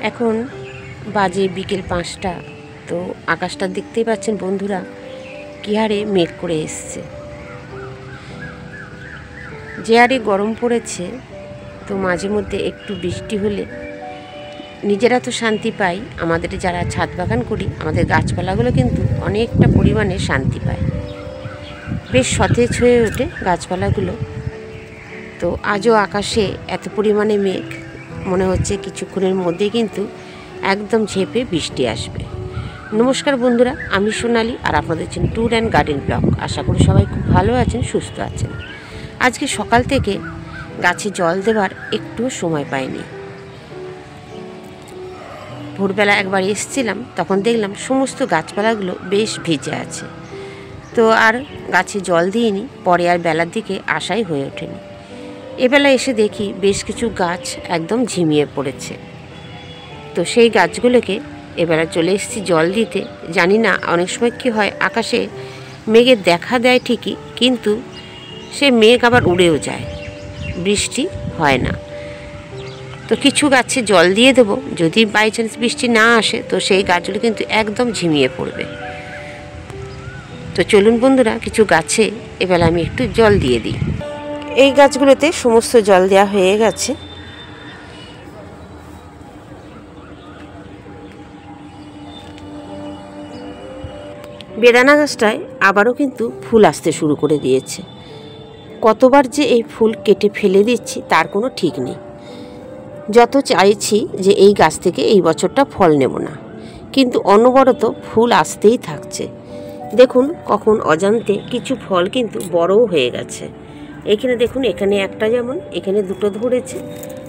এখন বাজে বিকেল 5টা। তো আকাশটা দেখতেই পাচ্ছেন বন্ধুরা, কি হারে মেঘ করে এসছে, যে হারে গরম পড়েছে। তো মাঝে মধ্যে একটু বৃষ্টি হলে নিজেরা তো শান্তি পাই, আমাদের যারা ছাদ বাগান করি আমাদের গাছপালাগুলো কিন্তু অনেকটা পরিমাণে শান্তি পায়, বেশ সতেজ হয়ে ওঠে গাছপালাগুলো। তো আজও আকাশে এত পরিমাণে মেঘ, মনে হচ্ছে কিছুক্ষণের মধ্যে কিন্তু একদম ঝেঁপে বৃষ্টি আসবে। নমস্কার বন্ধুরা, আমি সোনালি আর আপনাদের জন্য ট্যুর অ্যান্ড গার্ডেন ব্লগ। আশা করি সবাই খুব ভালো আছেন, সুস্থ আছেন। আজকে সকাল থেকে গাছে জল দেওয়ার একটুও সময় পাইনি। ভোরবেলা একবার এসেছিলাম, তখন দেখলাম সমস্ত গাছপালাগুলো বেশ ভিজে আছে। তো আর গাছে জল দিইনি, পরে আর বেলার দিকে আশাই হয়ে ওঠেনি। এবেলা এসে দেখি বেশ কিছু গাছ একদম ঝিমিয়ে পড়েছে। তো সেই গাছগুলোকে এবেলা চলে এসেছি জল দিতে। জানি না অনেক সময় কী হয়, আকাশে মেঘের দেখা দেয় ঠিকই, কিন্তু সে মেঘ আবার উড়েও যায়, বৃষ্টি হয় না। তো কিছু গাছে জল দিয়ে দেবো, যদি বাই চান্স বৃষ্টি না আসে তো সেই গাছগুলো কিন্তু একদম ঝিমিয়ে পড়বে। তো চলুন বন্ধুরা, কিছু গাছে এবেলা আমি একটু জল দিয়ে দিই। এই গাছগুলোতে সমস্ত জল দেওয়া হয়ে গেছে। বেদানা গাছটায় আবারও কিন্তু ফুল আসতে শুরু করে দিয়েছে। কতবার যে এই ফুল কেটে ফেলে দিচ্ছি তার কোনো ঠিক নেই। যত চাইছি যে এই গাছ থেকে এই বছরটা ফল নেব না, কিন্তু অনবরত ফুল আসতেই থাকছে। দেখুন কখন অজান্তে কিছু ফল কিন্তু বড়ও হয়ে গেছে। এখানে দেখুন, এখানে একটা, যেমন এখানে দুটো ধরেছে,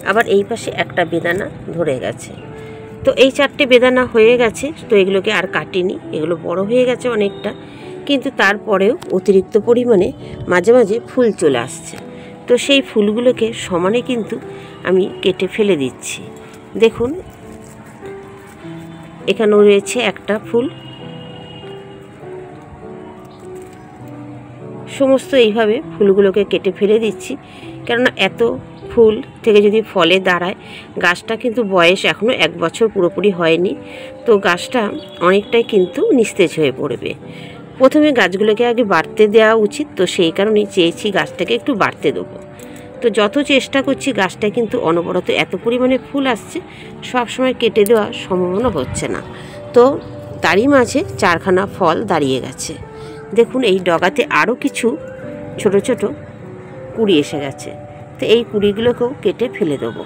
আবার এই পাশে একটা বেদানা ধরে গেছে। তো এই 4টে বেদানা হয়ে গেছে। তো এগুলোকে আর কাটিনি, এগুলো বড় হয়ে গেছে অনেকটা, কিন্তু তারপরেও অতিরিক্ত পরিমাণে মাঝে মাঝে ফুল চলে আসছে। তো সেই ফুলগুলোকে সমানে কিন্তু আমি কেটে ফেলে দিচ্ছি। দেখুন এখানেও রয়েছে একটা ফুল। সমস্ত এইভাবে ফুলগুলোকে কেটে ফেলে দিচ্ছি, কেননা এত ফুল থেকে যদি ফলে দাঁড়ায়, গাছটা কিন্তু বয়স এখনও 1 বছর পুরোপুরি হয়নি। তো গাছটা অনেকটাই কিন্তু নিস্তেজ হয়ে পড়বে। প্রথমে গাছগুলোকে আগে বাড়তে দেওয়া উচিত, তো সেই কারণেই চেয়েছি গাছটাকে একটু বাড়তে দেবো। তো যত চেষ্টা করছি, গাছটা কিন্তু অনবরত এত পরিমাণে ফুল আসছে, সব সময় কেটে দেওয়া সম্ভাবনা হচ্ছে না। তো তারই মাঝে 4খানা ফল দাঁড়িয়ে গেছে। দেখুন এই ডগাতে আরও কিছু ছোট ছোট কুড়ি এসে গেছে। তো এই কুড়িগুলোকেও কেটে ফেলে দেবো।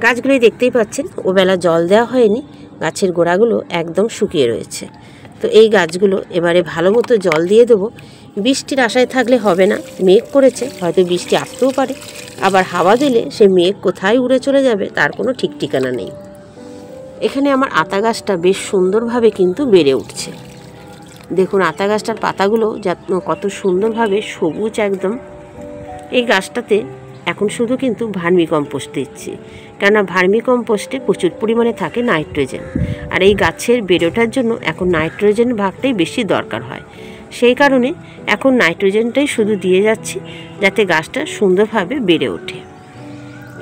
গাছগুলোই দেখতেই পাচ্ছেন, ওবেলা জল দেওয়া হয়নি, গাছের গোড়াগুলো একদম শুকিয়ে রয়েছে। তো এই গাছগুলো এবারে ভালো মতো জল দিয়ে দেবো। বৃষ্টির আশায় থাকলে হবে না, মেঘ করেছে, হয়তো বৃষ্টি আসতেও পারে, আবার হাওয়া দিলে সে মেঘ কোথায় উড়ে চলে যাবে তার কোনো ঠিক ঠিকানা নেই। এখানে আমার আতা গাছটা বেশ সুন্দরভাবে কিন্তু বেড়ে উঠছে। দেখুন আতা গাছটার পাতাগুলো কত সুন্দরভাবে সবুজ একদম। এই গাছটাতে এখন শুধু কিন্তু ভার্মি কম্পোস্ট দিচ্ছি, কেননা ভার্মি কম্পোস্টে প্রচুর পরিমাণে থাকে নাইট্রোজেন, আর এই গাছের বেড়ে ওঠার জন্য এখন নাইট্রোজেন ভাগটাই বেশি দরকার হয়। সেই কারণে এখন নাইট্রোজেনটাই শুধু দিয়ে যাচ্ছি, যাতে গাছটা সুন্দরভাবে বেড়ে ওঠে।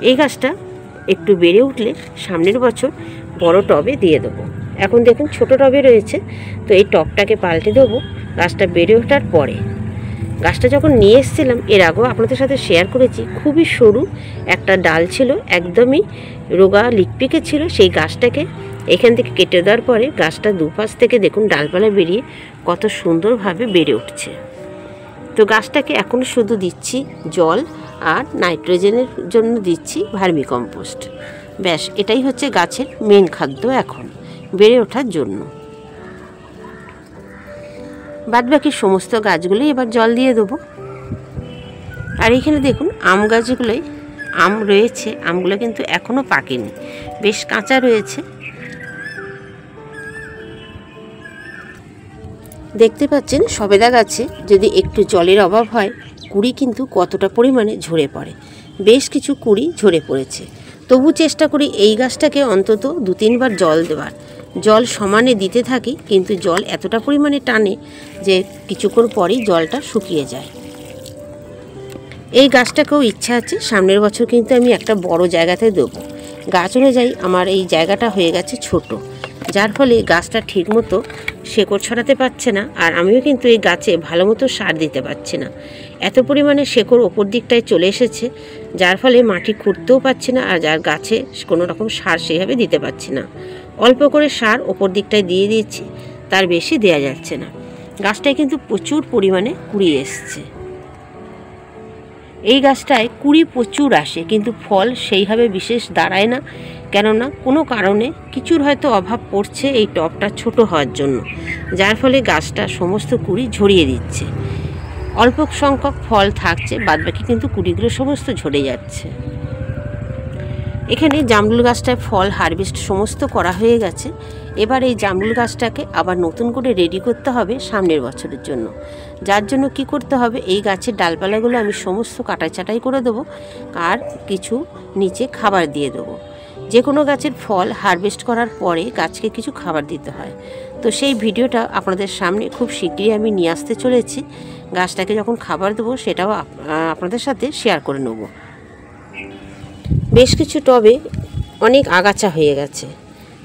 এই গাছটা একটু বেড়ে উঠলে সামনের বছর বড় টবে দিয়ে দেবো। এখন দেখুন ছোট টবে রয়েছে, তো এই টবটাকে পাল্টে দেবো গাছটা বেড়ে ওঠার পরে। গাছটা যখন নিয়ে এসেছিলাম, এর আগেও আপনাদের সাথে শেয়ার করেছি, খুবই সরু একটা ডাল ছিল, একদমই রোগা লিকপিকে ছিল। সেই গাছটাকে এখান থেকে কেটে দেওয়ার পরে গাছটা দুপাশ থেকে দেখুন ডালপালা বেরিয়ে কত সুন্দরভাবে বেড়ে উঠছে। তো গাছটাকে এখন শুধু দিচ্ছি জল, আর নাইট্রোজেনের জন্য দিচ্ছি ভার্মি কম্পোস্ট। ব্যাস, এটাই হচ্ছে গাছের মেন খাদ্য এখন বেড়ে ওঠার জন্য। বাদবাকি সমস্ত গাছগুলোই এবার জল দিয়ে দেবো। আর এখানে দেখুন আম গাছগুলোই আম রয়েছে, আমগুলো কিন্তু এখনও পাকেনি, বেশ কাঁচা রয়েছে। দেখতে পাচ্ছেন সবেদা গাছে যদি একটু জলের অভাব হয়, কুড়ি কিন্তু কতটা পরিমাণে ঝরে পড়ে। বেশ কিছু কুড়ি ঝরে পড়েছে। তবু চেষ্টা করি এই গাছটাকে অন্তত 2-3 বার জল দেওয়ার। জল সমানে দিতে থাকি, কিন্তু জল এতটা পরিমাণে টানে যে কিছুক্ষণ পরেই জলটা শুকিয়ে যায়। এই গাছটাকেও ইচ্ছা আছে সামনের বছর কিন্তু আমি একটা বড় জায়গাতে দেবো, গাছ অনুযায়ী আমার এই জায়গাটা হয়ে গেছে ছোট, যার ফলে গাছটা ঠিকমতো শেকড় ছড়াতে পারছে না। আর আমিও কিন্তু এই গাছে ভালো মতো সার দিতে পারছি না, এত পরিমাণে শেকড় ওপর দিকটায় চলে এসেছে, যার ফলে মাটি খুঁড়তেও পারছি না। আর যার গাছে কোনো রকম সার সেইভাবে দিতে পারছি না। অল্প করে সার ওপর দিকটায় দিয়ে দিয়েছি, তার বেশি দেওয়া যাচ্ছে না। গাছটায় কিন্তু প্রচুর পরিমাণে কুড়ি এসছে। এই গাছটায় কুড়ি প্রচুর আসে, কিন্তু ফল সেইভাবে বিশেষ দাঁড়ায় না, কেননা কোনো কারণে কিছুর হয়তো অভাব পড়ছে এই টবটা ছোট হওয়ার জন্য, যার ফলে গাছটা সমস্ত কুড়ি ঝরিয়ে দিচ্ছে। অল্প সংখ্যক ফল থাকছে, বাদবাকি কিন্তু কুড়িগুলো সমস্ত ঝরে যাচ্ছে। এখানে জামরুল গাছটায় ফল হারভেস্ট সমস্ত করা হয়ে গেছে। এবার এই জামরুল গাছটাকে আবার নতুন করে রেডি করতে হবে সামনের বছরের জন্য, যার জন্য কি করতে হবে, এই গাছের ডালপালাগুলো আমি সমস্ত কাটাই ছাঁটাই করে দেবো, আর কিছু নিচে খাবার দিয়ে দেবো। যে কোনো গাছের ফল হারভেস্ট করার পরে গাছকে কিছু খাবার দিতে হয়। তো সেই ভিডিওটা আপনাদের সামনে খুব শীঘ্রই আমি নিয়ে আসতে চলেছি। গাছটাকে যখন খাবার দেবো সেটাও আপনাদের সাথে শেয়ার করে নেব। বেশ কিছু টবে অনেক আগাছা হয়ে গেছে,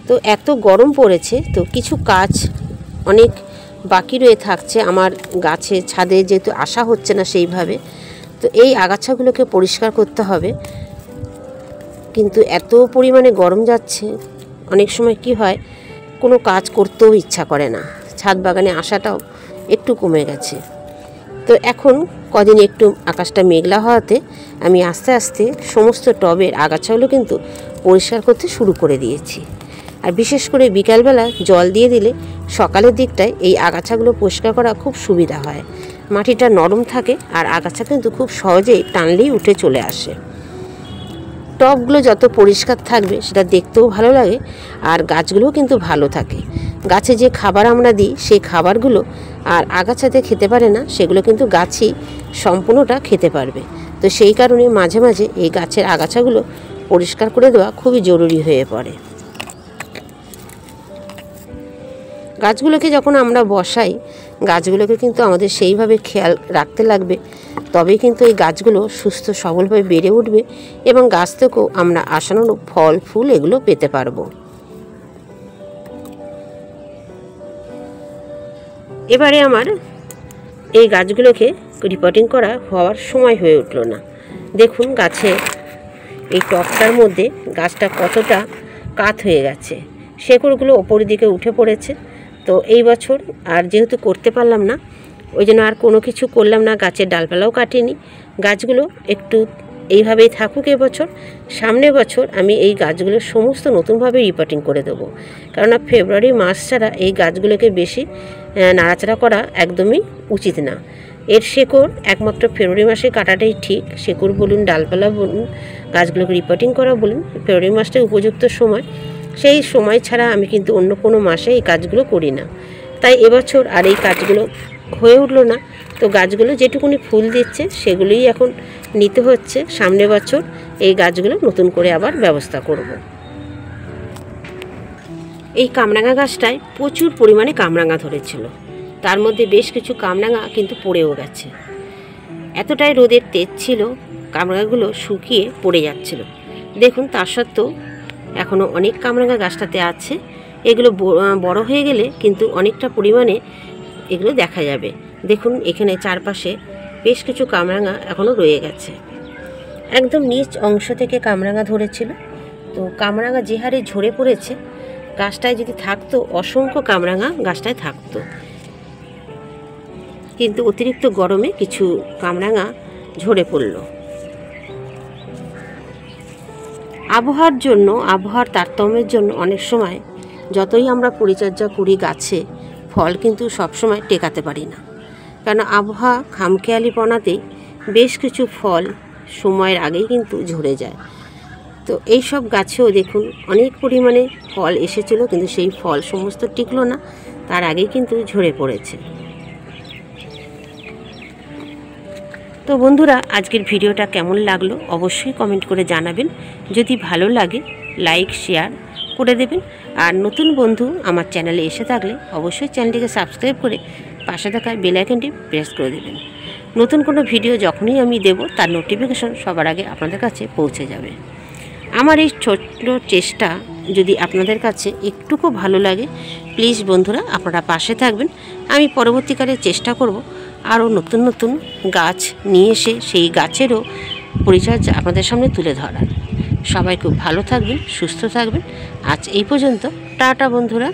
তো এত গরম পড়েছে, তো কিছু কাজ অনেক বাকি রয়ে থাকছে আমার গাছে, ছাদে যেহেতু আসা হচ্ছে না সেইভাবে, তো এই আগাছাগুলোকে পরিষ্কার করতে হবে। কিন্তু এত পরিমাণে গরম যাচ্ছে, অনেক সময় কি হয়, কোনো কাজ করতেও ইচ্ছা করে না, ছাদ বাগানে আসাটাও একটু কমে গেছে। তো এখন কদিন একটু আকাশটা মেঘলা হওয়াতে আমি আস্তে আস্তে সমস্ত টবের আগাছাগুলো কিন্তু পরিষ্কার করতে শুরু করে দিয়েছি। আর বিশেষ করে বিকালবেলা জল দিয়ে দিলে সকালের দিকটায় এই আগাছাগুলো পরিষ্কার করা খুব সুবিধা হয়। মাটিটা নরম থাকে আর আগাছা কিন্তু খুব সহজেই টানলেই উঠে চলে আসে। টবগুলো যত পরিষ্কার থাকবে সেটা দেখতেও ভালো লাগে, আর গাছগুলোও কিন্তু ভালো থাকে। গাছে যে খাবার আমরা দিই সেই খাবারগুলো আর আগাছাতে খেতে পারে না, সেগুলো কিন্তু গাছই সম্পূর্ণটা খেতে পারবে। তো সেই কারণে মাঝে মাঝে এই গাছের আগাছাগুলো পরিষ্কার করে দেওয়া খুবই জরুরি হয়ে পড়ে। গাছগুলোকে যখন আমরা বসাই, গাছগুলোকে কিন্তু আমাদের সেইভাবে খেয়াল রাখতে লাগবে, তবেই কিন্তু এই গাছগুলো সুস্থ সবলভাবে বেড়ে উঠবে এবং গাছ থেকেও আমরা আশানুরূপ ফল ফুল এগুলো পেতে পারবো। এবারে আমার এই গাছগুলোকে রিপোর্টিং করা হওয়ার সময় হয়ে উঠল না। দেখুন গাছে এই টবটার মধ্যে গাছটা কতটা কাত হয়ে গেছে, শেকড়গুলো ওপরের দিকে উঠে পড়েছে। তো এই বছর আর যেহেতু করতে পারলাম না, ওই জন্য আর কোনো কিছু করলাম না, গাছের ডালপালাও কাটিনি। গাছগুলো একটু এইভাবেই থাকুক এবছর। সামনের বছর আমি এই গাছগুলো সমস্ত নতুনভাবে রিপোর্টিং করে দেবো, কেননা ফেব্রুয়ারি মাস ছাড়া এই গাছগুলোকে বেশি নাড়াচাড়া করা একদমই উচিত না। এর শেকড় একমাত্র ফেব্রুয়ারি মাসে কাটাটাই ঠিক। শেকড় বলুন, ডালপালা বলুন, গাছগুলোকে রিপোর্টিং করা বলুন, ফেব্রুয়ারি মাসটাই উপযুক্ত সময়। সেই সময় ছাড়া আমি কিন্তু অন্য কোনো মাসে এই কাজগুলো করি না। তাই এবছর আর এই কাজগুলো হয়ে উঠলো না। তো গাছগুলো যেটুকুনি ফুল দিচ্ছে সেগুলোই এখন নিতে হচ্ছে। সামনের বছর এই গাছগুলো নতুন করে আবার ব্যবস্থা করব। এই কামরাঙা গাছটায় প্রচুর পরিমাণে কামরাঙা ধরেছিল, তার মধ্যে বেশ কিছু কামরাঙা কিন্তু পড়েও গেছে। এতটাই রোদের তেজ ছিল, কামরাঙাগুলো শুকিয়ে পড়ে যাচ্ছিল। দেখুন তার সত্ত্বেও এখনও অনেক কামরাঙা গাছটাতে আছে। এগুলো বড় হয়ে গেলে কিন্তু অনেকটা পরিমাণে এগুলো দেখা যাবে। দেখুন এখানে চারপাশে বেশ কিছু কামরাঙা এখনও রয়ে গেছে। একদম নিচ অংশ থেকে কামরাঙা ধরেছিল। তো কামরাঙা যে হারে ঝরে পড়েছে, গাছটায় যদি থাকতো অসংখ্য কামরাঙা গাছটায় থাকতো, কিন্তু অতিরিক্ত গরমে কিছু কামরাঙা ঝরে পড়ল। আবহাওয়ার জন্য, আবহাওয়ার তারতম্যের জন্য অনেক সময় যতই আমরা পরিচর্যা করি গাছে, ফল কিন্তু সবসময় টেকাতে পারি না, কারণ আবহাওয়া খামখেয়ালিপনাতেই বেশ কিছু ফল সময়ের আগেই কিন্তু ঝরে যায়। তো এই সব গাছেও দেখুন অনেক পরিমাণে ফল এসেছিল, কিন্তু সেই ফল সমস্ত টিকলো না, তার আগেই কিন্তু ঝরে পড়েছে। তো বন্ধুরা, আজকের ভিডিওটা কেমন লাগলো অবশ্যই কমেন্ট করে জানাবেন। যদি ভালো লাগে লাইক শেয়ার করে দেবেন। আর নতুন বন্ধু আমার চ্যানেলে এসে থাকলে অবশ্যই চ্যানেলটিকে সাবস্ক্রাইব করে পাশে থাকা বেল আইকনটি প্রেস করে দেবেন। নতুন কোনো ভিডিও যখনই আমি দেব তার নোটিফিকেশন সবার আগে আপনাদের কাছে পৌঁছে যাবে। আমার এই ছোট্ট চেষ্টা যদি আপনাদের কাছে একটুকু ভালো লাগে, প্লিজ বন্ধুরা আপনারা পাশে থাকবেন। আমি পরবর্তীকালে চেষ্টা করব আরও নতুন নতুন গাছ নিয়ে এসে সেই গাছেরও পরিচর্যা আপনাদের সামনে তুলে ধরার। সবাই খুব ভালো থাকবেন, সুস্থ থাকবেন। আজ এই পর্যন্ত, টাটা বন্ধুরা।